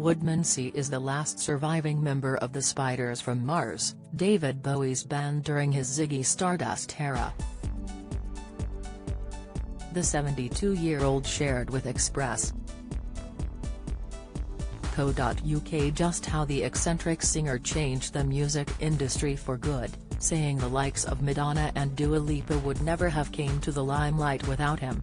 Woodmansey is the last surviving member of the Spiders from Mars, David Bowie's band during his Ziggy Stardust era. The 72-year-old shared with Express.co.uk just how the eccentric singer changed the music industry for good, saying the likes of Madonna and Dua Lipa would never have came to the limelight without him.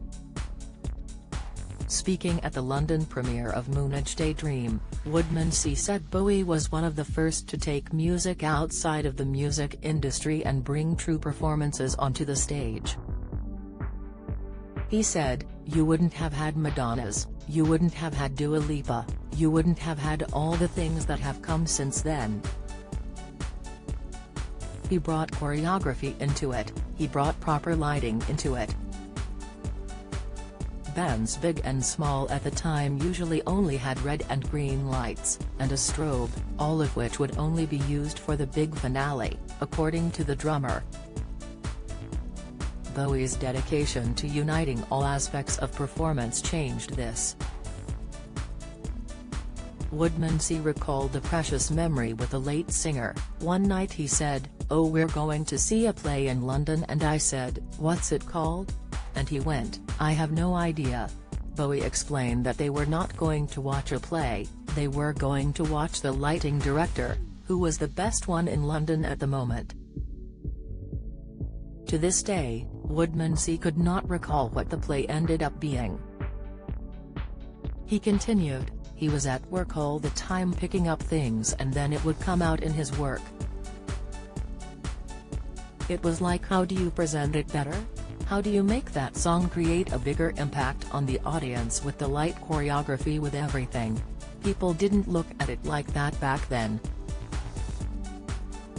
Speaking at the London premiere of Moonage Daydream, Woodmansey said Bowie was one of the first to take music outside of the music industry and bring true performances onto the stage. He said, "You wouldn't have had Madonnas, you wouldn't have had Dua Lipa, you wouldn't have had all the things that have come since then." He brought choreography into it, he brought proper lighting into it. Bands big and small at the time usually only had red and green lights, and a strobe, all of which would only be used for the big finale, according to the drummer. Bowie's dedication to uniting all aspects of performance changed this. Woodmansey recalled the precious memory with the late singer. "One night he said, 'Oh, we're going to see a play in London,' and I said, 'What's it called?' And he went, 'I have no idea.'" Bowie explained that they were not going to watch a play, they were going to watch the lighting director, who was the best one in London at the moment. To this day, Woodmansey could not recall what the play ended up being. He continued, "He was at work all the time picking up things and then it would come out in his work. It was like, how do you present it better? How do you make that song create a bigger impact on the audience with the light choreography with everything? People didn't look at it like that back then."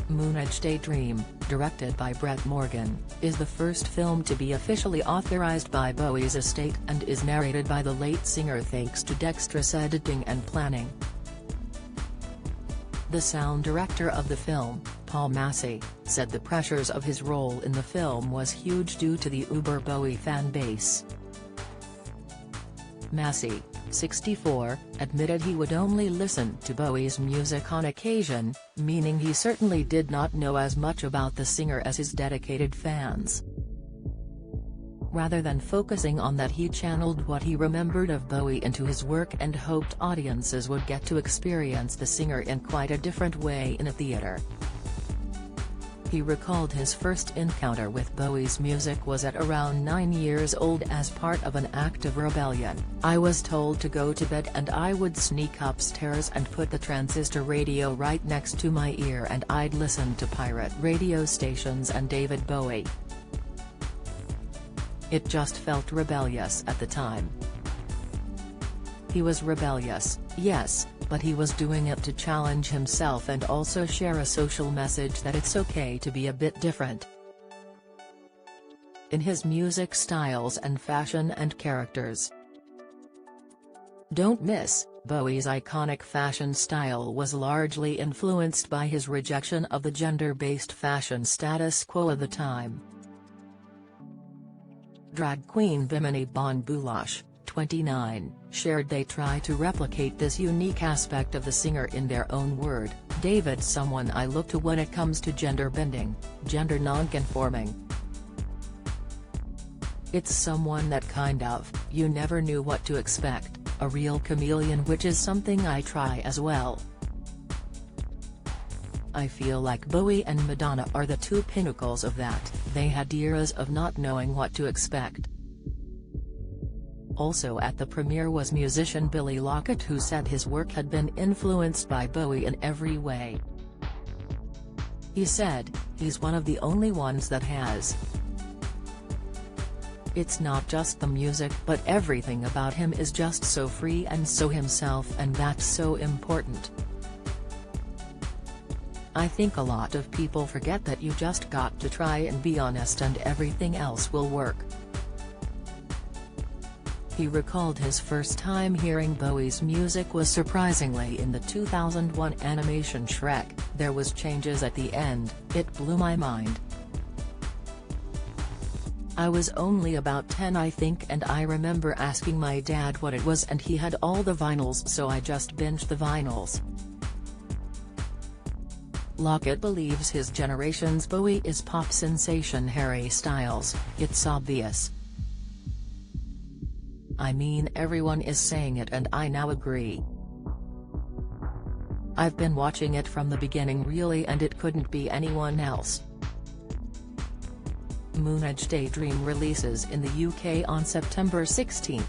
Moonage Daydream, directed by Brett Morgan, is the first film to be officially authorized by Bowie's estate and is narrated by the late singer thanks to dexterous editing and planning. The sound director of the film, Paul Massey, said the pressures of his role in the film was huge due to the uber Bowie fan base. Massey, 64, admitted he would only listen to Bowie's music on occasion, meaning he certainly did not know as much about the singer as his dedicated fans. Rather than focusing on that, he channeled what he remembered of Bowie into his work and hoped audiences would get to experience the singer in quite a different way in a theater. He recalled his first encounter with Bowie's music was at around 9 years old as part of an act of rebellion. "I was told to go to bed and I would sneak upstairs and put the transistor radio right next to my ear and I'd listen to pirate radio stations and David Bowie. It just felt rebellious at the time." He was rebellious, yes, but he was doing it to challenge himself and also share a social message that it's okay to be a bit different. In his music styles and fashion and characters. Don't miss, Bowie's iconic fashion style was largely influenced by his rejection of the gender-based fashion status quo of the time. Drag queen Bimini Bon Boulash, 29, shared they try to replicate this unique aspect of the singer in their own word. "David's someone I look to when it comes to gender bending, gender non-conforming. It's someone that kind of, you never knew what to expect, a real chameleon, which is something I try as well. I feel like Bowie and Madonna are the two pinnacles of that, they had eras of not knowing what to expect." Also at the premiere was musician Billy Lockett, who said his work had been influenced by Bowie in every way. He said, "He's one of the only ones that has. It's not just the music but everything about him is just so free and so himself, and that's so important. I think a lot of people forget that you just got to try and be honest and everything else will work." He recalled his first time hearing Bowie's music was surprisingly in the 2001 animation Shrek. "There was changes at the end, it blew my mind. I was only about 10 I think, and I remember asking my dad what it was and he had all the vinyls, so I just binged the vinyls. Lockett believes his generation's Bowie is pop sensation Harry Styles. It's obvious. I mean, everyone is saying it and I now agree. I've been watching it from the beginning really, and it couldn't be anyone else. Moonage Daydream releases in the UK on September 16.